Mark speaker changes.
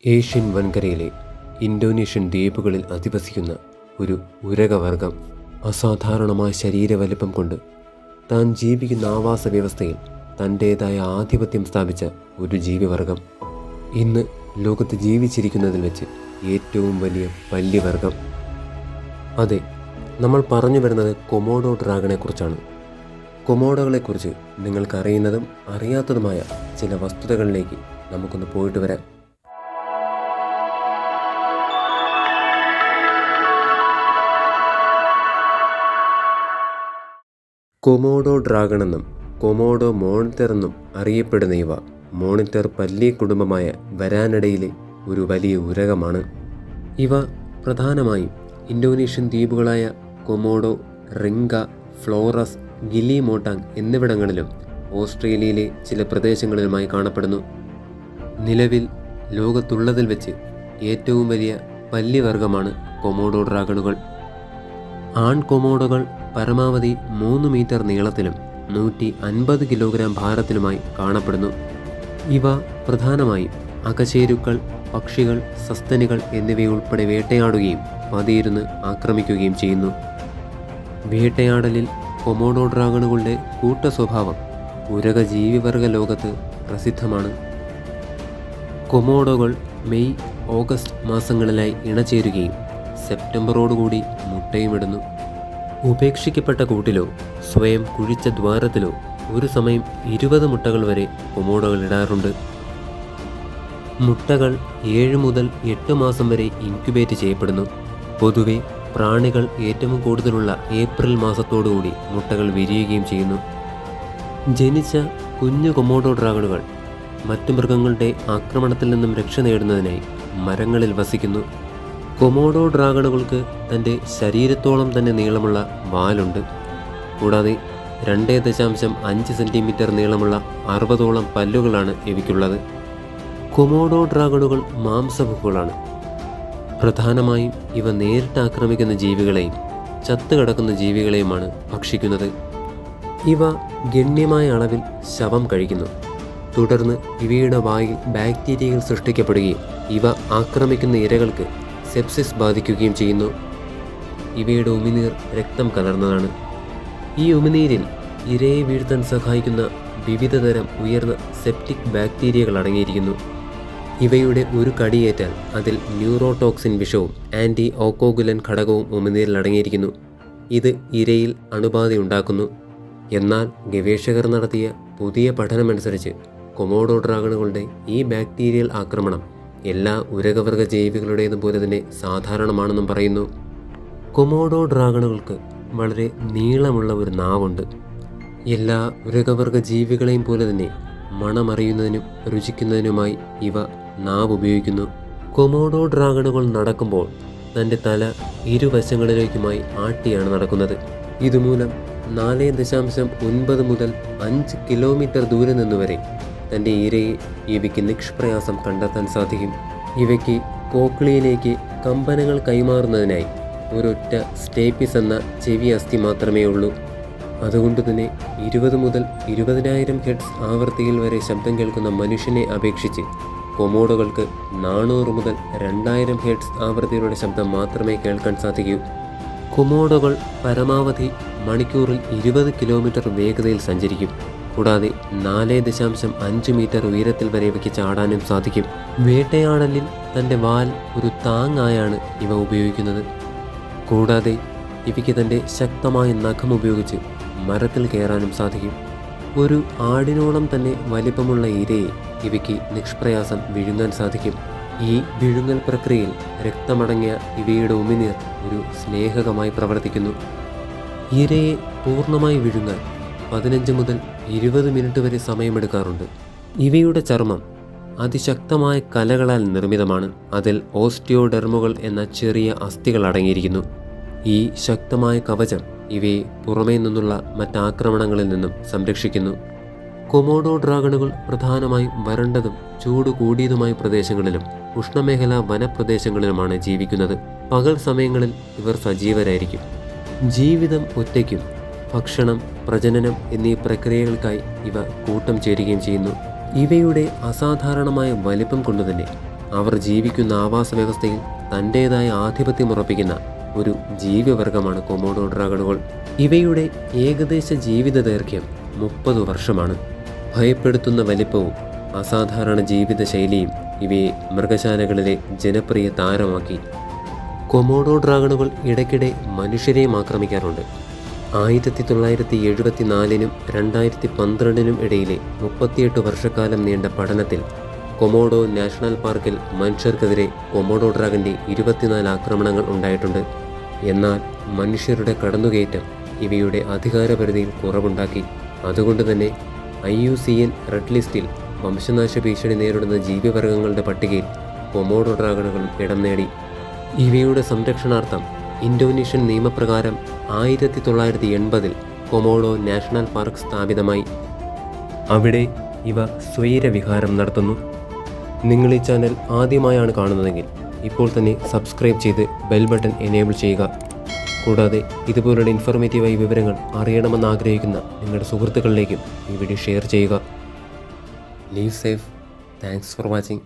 Speaker 1: Asian വൻകരയിലെ Indonesian ദ്വീപുകളിൽ അധിവസിക്കുന്ന ഒരു ഉരഗവർഗം അസാധാരണമായ ശരീരവലിപ്പം കൊണ്ട് താൻ ജീവിക്കുന്ന ആവാസ വ്യവസ്ഥയിൽ തൻ്റേതായ ആധിപത്യം സ്ഥാപിച്ച ഒരു ജീവിവർഗം. ഇന്ന് ലോകത്ത് ജീവിച്ചിരിക്കുന്നതിൽ വെച്ച് ഏറ്റവും വലിയ പല്ലിവർഗം. അതെ, നമ്മൾ പറഞ്ഞു വരുന്നത് കൊമോഡോ ഡ്രാഗണെക്കുറിച്ചാണ്. കൊമോഡോകളെക്കുറിച്ച് നിങ്ങൾക്കറിയുന്നതും അറിയാത്തതുമായ ചില വസ്തുതകളിലേക്ക് നമുക്കൊന്ന് പോയിട്ട് വരാം. കൊമോഡോ ഡ്രാഗൺ എന്നും കൊമോഡോ മോണിറ്റർ എന്നും അറിയപ്പെടുന്ന ഇവ മോണിറ്റർ പല്ലി കുടുംബമായ വരാനഡയിലെ ഒരു വലിയ ഉരഗമാണ്. ഇവ പ്രധാനമായും ഇന്തോനേഷ്യൻ ദ്വീപുകളായ കൊമോഡോ, റിംഗ, ഫ്ലോറസ്, ഗിലി മോട്ടാങ് എന്നിവിടങ്ങളിലും ഓസ്ട്രേലിയയിലെ ചില പ്രദേശങ്ങളിലുമായി കാണപ്പെടുന്നു. നിലവിൽ ലോകത്തുള്ളതിൽ വെച്ച് ഏറ്റവും വലിയ പല്ലിവർഗമാണ് കൊമോഡോ ഡ്രാഗണുകൾ. ആൺ കൊമോഡോകൾ പരമാവധി 3 മീറ്റർ നീളത്തിലും 150 കിലോഗ്രാം ഭാരത്തിലുമായി കാണപ്പെടുന്നു. ഇവ പ്രധാനമായും അകശേരുക്കൾ, പക്ഷികൾ, സസ്തനികൾ എന്നിവയുൾപ്പെടെ വേട്ടയാടുകയും പതിയിരുന്ന് ആക്രമിക്കുകയും ചെയ്യുന്നു. വേട്ടയാടലിൽ കൊമോഡോ ഡ്രാഗണുകളുടെ കൂട്ട സ്വഭാവം ഉരഗ ജീവിവർഗ ലോകത്ത് പ്രസിദ്ധമാണ്. കൊമോഡോകൾ മെയ്, ഓഗസ്റ്റ് മാസങ്ങളിലായി ഇണചേരുകയും സെപ്റ്റംബറോടുകൂടി മുട്ടയുമിടുന്നു. ഉപേക്ഷിക്കപ്പെട്ട കൂട്ടിലോ സ്വയം കുഴിച്ച ദ്വാരത്തിലോ ഒരു സമയം 20 മുട്ടകൾ വരെ കൊമോഡോകൾ ഇടാറുണ്ട്. മുട്ടകൾ 7 മുതൽ 8 മാസം വരെ ഇൻക്യുബേറ്റ് ചെയ്യപ്പെടുന്നു. പൊതുവെ പ്രാണികൾ ഏറ്റവും കൂടുതലുള്ള ഏപ്രിൽ മാസത്തോടുകൂടി മുട്ടകൾ വിരിയുകയും ചെയ്യുന്നു. ജനിച്ച കുഞ്ഞു കൊമോഡോ ഡ്രാഗണുകൾ മറ്റു മൃഗങ്ങളുടെ ആക്രമണത്തിൽ നിന്നും രക്ഷ നേടുന്നതിനായി മരങ്ങളിൽ വസിക്കുന്നു. കൊമോഡോ ഡ്രാഗണുകൾക്ക് തൻ്റെ ശരീരത്തോളം തന്നെ നീളമുള്ള വാലുണ്ട്. കൂടാതെ 2.5 സെൻറ്റിമീറ്റർ നീളമുള്ള 60ഓളം പല്ലുകളാണ് ഇവയ്ക്കുള്ളത്. കൊമോഡോ ഡ്രാഗണുകൾ മാംസഭുക്കുകളാണ്. പ്രധാനമായും ഇവ നേരിട്ട് ആക്രമിക്കുന്ന ജീവികളെയും ചത്തുകിടക്കുന്ന ജീവികളെയുമാണ് ഭക്ഷിക്കുന്നത്. ഇവ ഗണ്യമായ അളവിൽ ശവം കഴിക്കുന്നു. തുടർന്ന് ഇവയുടെ വായിൽ ബാക്ടീരിയകൾ സൃഷ്ടിക്കപ്പെടുകയും ഇവ ആക്രമിക്കുന്ന ഇരകൾക്ക് സെപ്സിസ് ബാധിക്കുകയും ചെയ്യുന്നു. ഇവയുടെ ഉമിനീർ രക്തം കലർന്നതാണ്. ഈ ഉമിനീരിൽ ഇരയെ വീഴ്ത്താൻ സഹായിക്കുന്ന വിവിധതരം ഉയർന്ന സെപ്റ്റിക് ബാക്ടീരിയകൾ അടങ്ങിയിരിക്കുന്നു. ഇവയുടെ ഒരു കടിയേറ്റാൽ അതിൽ ന്യൂറോടോക്സിൻ വിഷവും ആൻറ്റി ഓക്കോഗുലൻ ഘടകവും ഉമിനീരിൽ അടങ്ങിയിരിക്കുന്നു. ഇത് ഇരയിൽ അണുബാധയുണ്ടാക്കുന്നു. എന്നാൽ ഗവേഷകർ നടത്തിയ പുതിയ പഠനമനുസരിച്ച് കൊമോഡോ ഡ്രാഗണുകളുടെ ഈ ബാക്ടീരിയൽ ആക്രമണം എല്ലാ ഉരഗവർഗ ജീവികളുടേതുപോലെ തന്നെ സാധാരണമാണെന്നും പറയുന്നു. കൊമോഡോ ഡ്രാഗണുകൾക്ക് വളരെ നീളമുള്ള ഒരു നാവുണ്ട്. എല്ലാ ഉരഗവർഗ ജീവികളെയും പോലെ തന്നെ മണമറിയുന്നതിനും രുചിക്കുന്നതിനുമായി ഇവ നാവ് ഉപയോഗിക്കുന്നു. കൊമോഡോ ഡ്രാഗണുകൾ നടക്കുമ്പോൾ തൻ്റെ തല ഇരുവശങ്ങളിലേക്കുമായി ആട്ടിയാണ് നടക്കുന്നത്. ഇതുമൂലം 4.9 മുതൽ 5 കിലോമീറ്റർ ദൂരെ നിന്നുവരെ തൻ്റെ ഇരയെ ഇവയ്ക്ക് നിഷ്പ്രയാസം കണ്ടെത്താൻ സാധിക്കും. ഇവയ്ക്ക് കോക്ലിയിലേക്ക് കമ്പനങ്ങൾ കൈമാറുന്നതിനായി ഒരൊറ്റ സ്റ്റേപ്പിസ് എന്ന ചെവി അസ്ഥി മാത്രമേ ഉള്ളൂ. അതുകൊണ്ട് തന്നെ 20 മുതൽ 20,000 ഹെർട്സ് ആവൃത്തിയിൽ വരെ ശബ്ദം കേൾക്കുന്ന മനുഷ്യനെ അപേക്ഷിച്ച് കൊമോഡോകൾക്ക് 400 മുതൽ 2000 ഹെർട്സ് ആവൃത്തിയിലുള്ള ശബ്ദം മാത്രമേ കേൾക്കാൻ സാധിക്കൂ. കൊമോഡോകൾ പരമാവധി മണിക്കൂറിൽ 20 കിലോമീറ്റർ വേഗതയിൽ സഞ്ചരിക്കും. കൂടാതെ 4.5 മീറ്റർ ഉയരത്തിൽ വരെ ഇവയ്ക്ക് ചാടാനും സാധിക്കും. വേട്ടയാടലിൽ തൻ്റെ വാൽ ഒരു താങ്ങായാണ് ഇവ ഉപയോഗിക്കുന്നത്. കൂടാതെ ഇവയ്ക്ക് തൻ്റെ ശക്തമായ നഖം ഉപയോഗിച്ച് മരത്തിൽ കയറാനും സാധിക്കും. ഒരു ആടിനോളം തന്നെ വലിപ്പമുള്ള ഇരയെ ഇവയ്ക്ക് നിഷ്പ്രയാസം വിഴുങ്ങാൻ സാധിക്കും. ഈ വിഴുങ്ങൽ പ്രക്രിയയിൽ രക്തമടങ്ങിയ ഇവയുടെ ഉമിനീർ ഒരു സ്നേഹകമായി പ്രവർത്തിക്കുന്നു. ഇരയെ പൂർണ്ണമായി വിഴുങ്ങാൻ 15 മുതൽ 20 മിനിറ്റ് വരെ സമയമെടുക്കാറുണ്ട്. ഇവയുടെ ചർമ്മം അതിശക്തമായ കലകളാൽ നിർമ്മിതമാണ്. അതിൽ ഓസ്റ്റിയോഡെർമുകൾ എന്ന ചെറിയ അസ്ഥികൾ അടങ്ങിയിരിക്കുന്നു. ഈ ശക്തമായ കവചം ഇവയെ പുറമേ നിന്നുള്ള മറ്റാക്രമണങ്ങളിൽ നിന്നും സംരക്ഷിക്കുന്നു. കൊമോഡോ ഡ്രാഗണുകൾ പ്രധാനമായും വരണ്ടതും ചൂട് കൂടിയതുമായ പ്രദേശങ്ങളിലും ഉഷ്ണമേഖലാ വനപ്രദേശങ്ങളിലുമാണ് ജീവിക്കുന്നത്. പകൽ സമയങ്ങളിൽ ഇവർ സജീവരായിരിക്കും. ജീവിതം ഒറ്റയ്ക്കും ഭക്ഷണം, പ്രജനനം എന്നീ പ്രക്രിയകൾക്കായി ഇവ കൂട്ടം ചേരുകയും ചെയ്യുന്നു. ഇവയുടെ അസാധാരണമായ വലിപ്പം കൊണ്ടുതന്നെ അവർ ജീവിക്കുന്ന ആവാസ വ്യവസ്ഥയിൽ തൻ്റേതായ ആധിപത്യം ഉറപ്പിക്കുന്ന ഒരു ജീവിവർഗമാണ് കൊമോഡോ ഡ്രാഗണുകൾ. ഇവയുടെ ഏകദേശ ജീവിത ദൈർഘ്യം 30 വർഷമാണ്. ഭയപ്പെടുത്തുന്ന വലിപ്പവും അസാധാരണ ജീവിതശൈലിയും ഇവയെ മൃഗശാലകളിലെ ജനപ്രിയ താരമാക്കി. കൊമോഡോ ഡ്രാഗണുകൾ ഇടയ്ക്കിടെ മനുഷ്യരെയും ആക്രമിക്കാറുണ്ട്. 1974-നും 2012-നും ഇടയിലെ 38 വർഷക്കാലം നീണ്ട പഠനത്തിൽ കൊമോഡോ നാഷണൽ പാർക്കിൽ മനുഷ്യർക്കെതിരെ കൊമോഡോ ഡ്രാഗൻ്റെ 24 ആക്രമണങ്ങൾ ഉണ്ടായിട്ടുണ്ട്. എന്നാൽ മനുഷ്യരുടെ കടന്നുകയറ്റം ഇവയുടെ അധികാരപരിധിയിൽ കുറവുണ്ടാക്കി. അതുകൊണ്ട് തന്നെ IUCN റെഡ് ലിസ്റ്റിൽ വംശനാശ ഭീഷണി നേരിടുന്ന ജീവിവർഗങ്ങളുടെ പട്ടികയിൽ കൊമോഡോ ഡ്രാഗണുകളും ഇടം നേടി. ഇവയുടെ സംരക്ഷണാർത്ഥം ഇന്തോനേഷ്യൻ നിയമപ്രകാരം 1980-ൽ കൊമോഡോ നാഷണൽ പാർക്ക് സ്ഥാപിതമായി. അവിടെ ഇവ സ്വൈരവിഹാരം നടത്തുന്നു. നിങ്ങൾ ഈ ചാനൽ ആദ്യമായാണ് കാണുന്നതെങ്കിൽ ഇപ്പോൾ തന്നെ സബ്സ്ക്രൈബ് ചെയ്ത് ബെൽ ബട്ടൺ എനേബിൾ ചെയ്യുക. കൂടാതെ ഇതുപോലുള്ള ഇൻഫോർമേറ്റീവായ വിവരങ്ങൾ അറിയണമെന്ന് ആഗ്രഹിക്കുന്ന നിങ്ങളുടെ സുഹൃത്തുക്കളിലേക്കും ഈ വീഡിയോ ഷെയർ ചെയ്യുക. Leave safe. Thanks for watching.